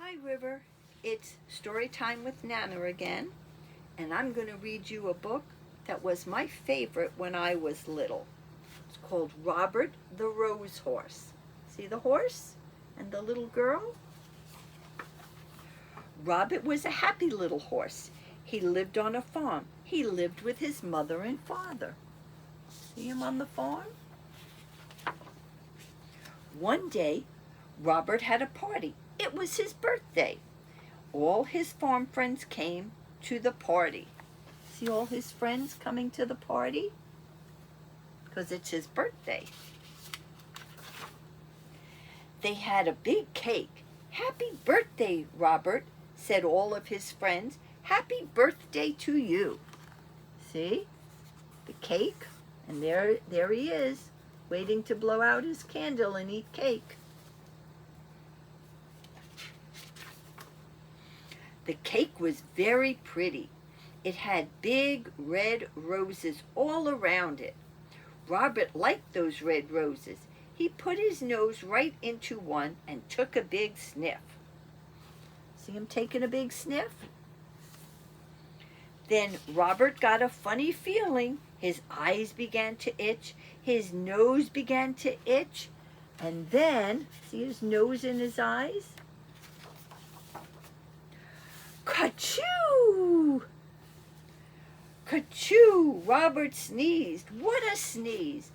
Hi River, it's story time with Nana again, and I'm going to read you a book that was my favorite when I was little. It's called Robert the Rose Horse. See the horse and the little girl? Robert was a happy little horse. He lived on a farm. He lived with his mother and father. See him on the farm? One day, Robert had a party. It was his birthday. All his farm friends came to the party. See all his friends coming to the party? Because it's his birthday. They had a big cake. Happy birthday, Robert, said all of his friends. Happy birthday to you. See? The cake, and there he is, waiting to blow out his candle and eat cake. The cake was very pretty. It had big red roses all around it. Robert liked those red roses. He put his nose right into one and took a big sniff. See him taking a big sniff? Then Robert got a funny feeling. His eyes began to itch. His nose began to itch. And then, see his nose and his eyes? Ka-choo! Ka-choo! Robert sneezed. What a sneeze!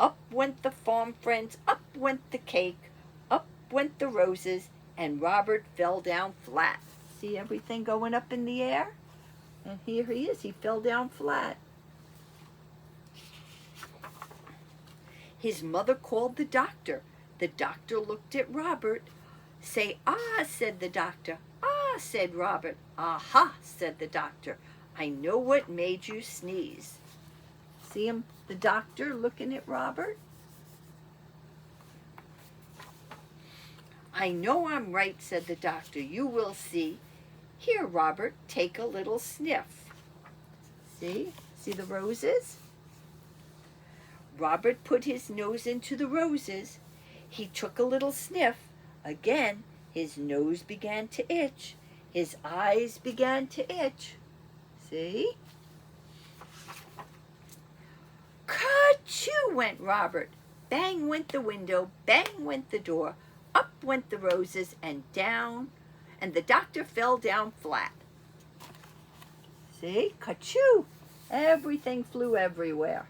Up went the farm friends, up went the cake, up went the roses, and Robert fell down flat. See everything going up in the air? And here he is, he fell down flat. His mother called the doctor. The doctor looked at Robert. Say, ah, said the doctor. Ah, said Robert. Aha, said the doctor. I know what made you sneeze. See him, the doctor, looking at Robert? I know I'm right, said the doctor. You will see. Here, Robert, take a little sniff. See? See the roses? Robert put his nose into the roses. He took a little sniff. Again, his nose began to itch. His eyes began to itch. See? Ka-choo went Robert. Bang went the window, bang went the door, up went the roses, and down, and the doctor fell down flat. See? Ka-choo! Everything flew everywhere.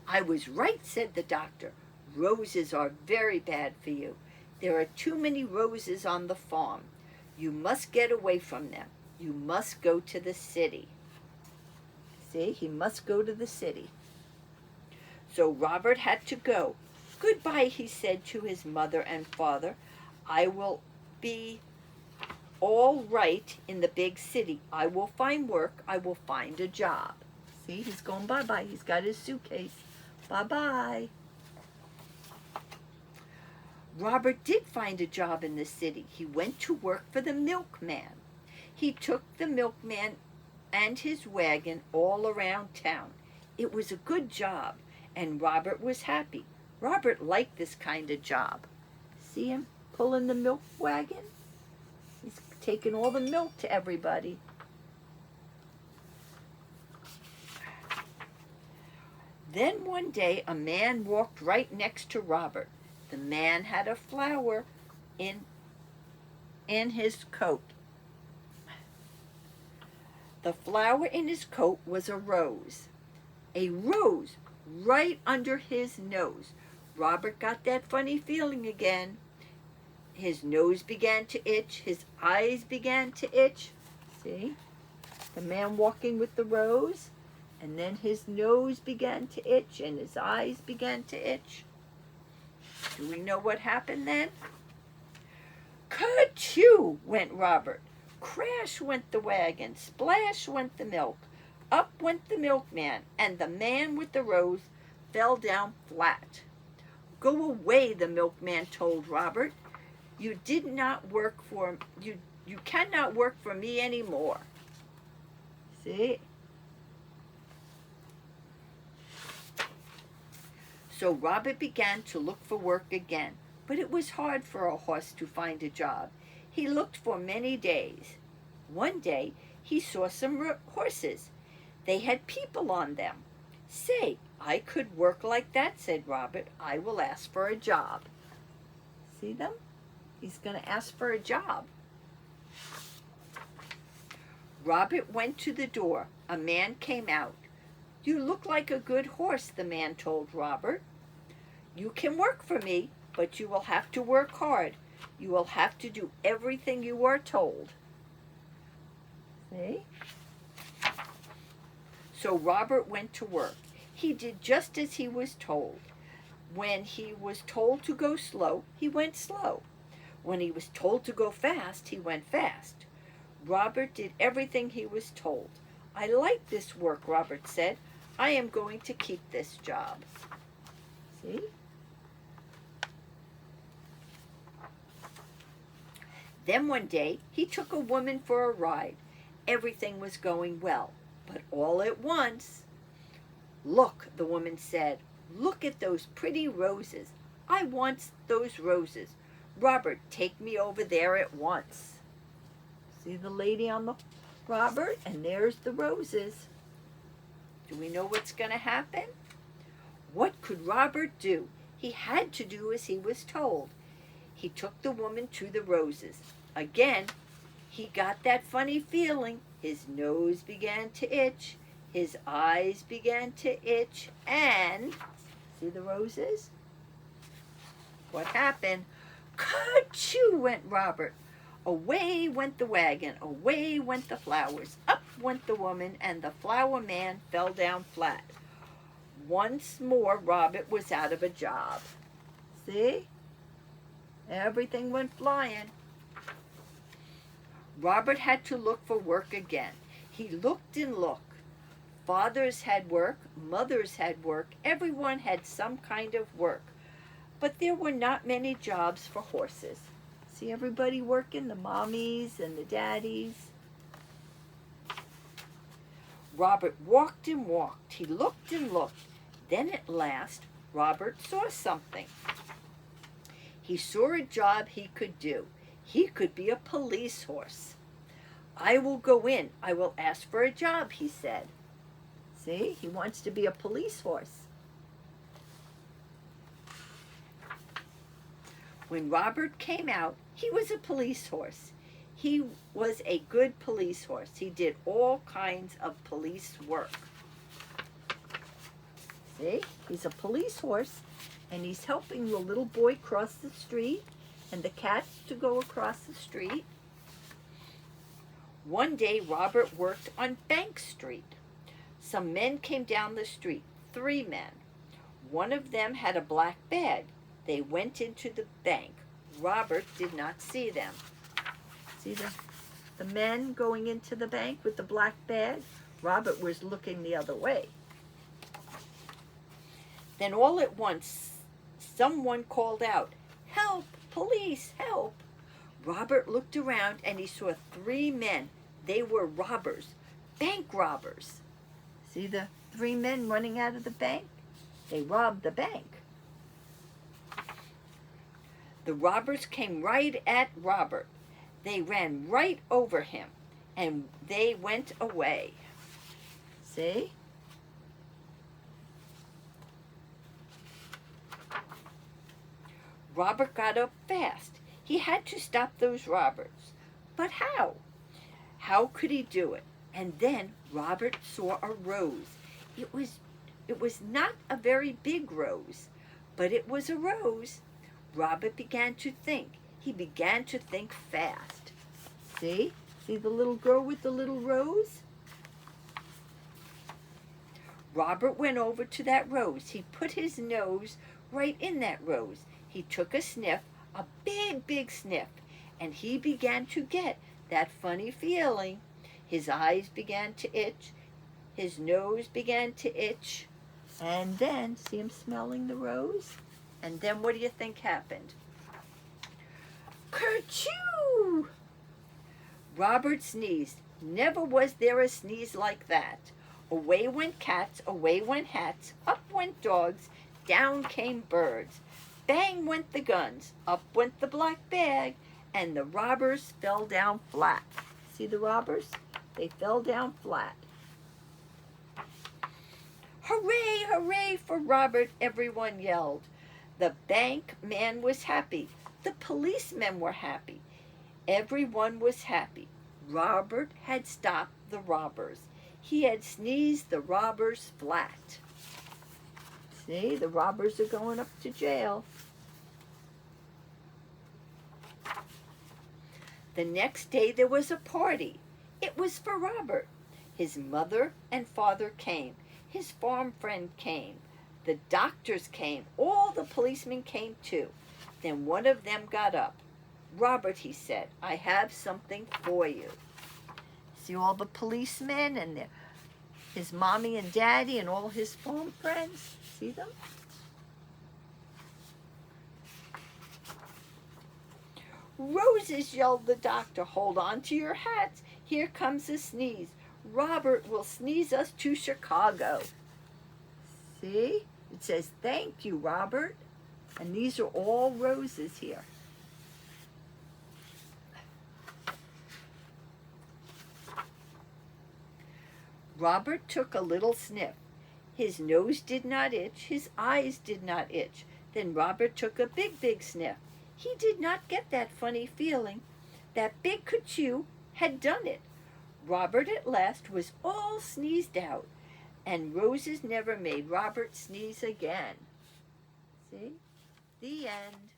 I was right, said the doctor. Roses are very bad for you. There are too many roses on the farm. You must get away from them. You must go to the city. See, he must go to the city. So Robert had to go. Goodbye, he said to his mother and father. I will be all right in the big city. I will find work. I will find a job. See, he's going bye-bye. He's got his suitcase. Bye-bye. Robert did find a job in the city. He went to work for the milkman. He took the milkman and his wagon all around town. It was a good job, and Robert was happy. Robert liked this kind of job. See him pulling the milk wagon? He's taking all the milk to everybody. Then one day a man walked right next to Robert. The man had a flower in his coat. The flower in his coat was a rose. A rose right under his nose. Robert got that funny feeling again. His nose began to itch. His eyes began to itch. See? The man walking with the rose. And then his nose began to itch and his eyes began to itch. Do we know what happened then? Ka-choo went Robert. Crash went the wagon. Splash went the milk. Up went the milkman, and the man with the rose fell down flat. Go away, the milkman told Robert. You did not work for you. You cannot work for me anymore. See? So Robert began to look for work again, but it was hard for a horse to find a job. He looked for many days. One day he saw some horses. They had people on them. "Say, I could work like that," said Robert. "I will ask for a job." See them? He's going to ask for a job. Robert went to the door. A man came out. "You look like a good horse," the man told Robert. "You can work for me, but you will have to work hard. You will have to do everything you are told." See? So Robert went to work. He did just as he was told. When he was told to go slow, he went slow. When he was told to go fast, he went fast. Robert did everything he was told. "I like this work," Robert said. "I am going to keep this job." See? Then one day, he took a woman for a ride. Everything was going well, but all at once, "Look," the woman said, "look at those pretty roses. I want those roses. Robert, take me over there at once." See the lady on the Robert? And there's the roses. Do we know what's going to happen? What could Robert do? He had to do as he was told. He took the woman to the roses. Again, he got that funny feeling. His nose began to itch. His eyes began to itch. And, see the roses? What happened? "Ka-choo!" went Robert. Away went the wagon. Away went the flowers. Up went the woman, and the flower man fell down flat. Once more, Robert was out of a job. See? Everything went flying. Robert had to look for work again. He looked and looked. Fathers had work, mothers had work, everyone had some kind of work. But there were not many jobs for horses. See everybody working, the mommies and the daddies. Robert walked and walked. He looked and looked. Then at last, Robert saw something. He saw a job he could do. He could be a police horse. "I will go in. I will ask for a job," he said. See, he wants to be a police horse. When Robert came out, he was a police horse. He was a good police horse. He did all kinds of police work. See, he's a police horse, and he's helping the little boy cross the street and the cats to go across the street. One day, Robert worked on Bank Street. Some men came down the street, 3 men. One of them had a black bag. They went into the bank. Robert did not see them. See the men going into the bank with the black bag? Robert was looking the other way. Then all at once, someone called out, "Help! Police, help!" Robert looked around and he saw 3 men. They were robbers, bank robbers. See the 3 men running out of the bank? They robbed the bank. The robbers came right at Robert. They ran right over him, and they went away. See? Robert got up fast. He had to stop those robbers. But how? How could he do it? And then Robert saw a rose. It was not a very big rose, but it was a rose. Robert began to think. He began to think fast. See? See the little girl with the little rose? Robert went over to that rose. He put his nose right in that rose. He took a sniff, a big, big sniff, and he began to get that funny feeling. His eyes began to itch. His nose began to itch. And then, see him smelling the rose? And then what do you think happened? Kerchoo! Robert sneezed. Never was there a sneeze like that. Away went cats, away went hats, up went dogs, down came birds. Bang went the guns, up went the black bag, and the robbers fell down flat. See the robbers? They fell down flat. Hooray, hooray for Robert, everyone yelled. The bank man was happy. The policemen were happy. Everyone was happy. Robert had stopped the robbers. He had sneezed the robbers flat. See, the robbers are going up to jail. The next day there was a party. It was for Robert. His mother and father came. His farm friend came. The doctors came. All the policemen came too. Then one of them got up. Robert, he said, I have something for you. See all the policemen and his mommy and daddy and all his farm friends? See them? Roses, yelled the doctor. Hold on to your hats. Here comes a sneeze. Robert will sneeze us to Chicago. See? It says, thank you, Robert. And these are all roses here. Robert took a little sniff. His nose did not itch. His eyes did not itch. Then Robert took a big, big sniff. He did not get that funny feeling. That big Kerchoo had done it. Robert at last was all sneezed out, and roses never made Robert sneeze again. See? The end.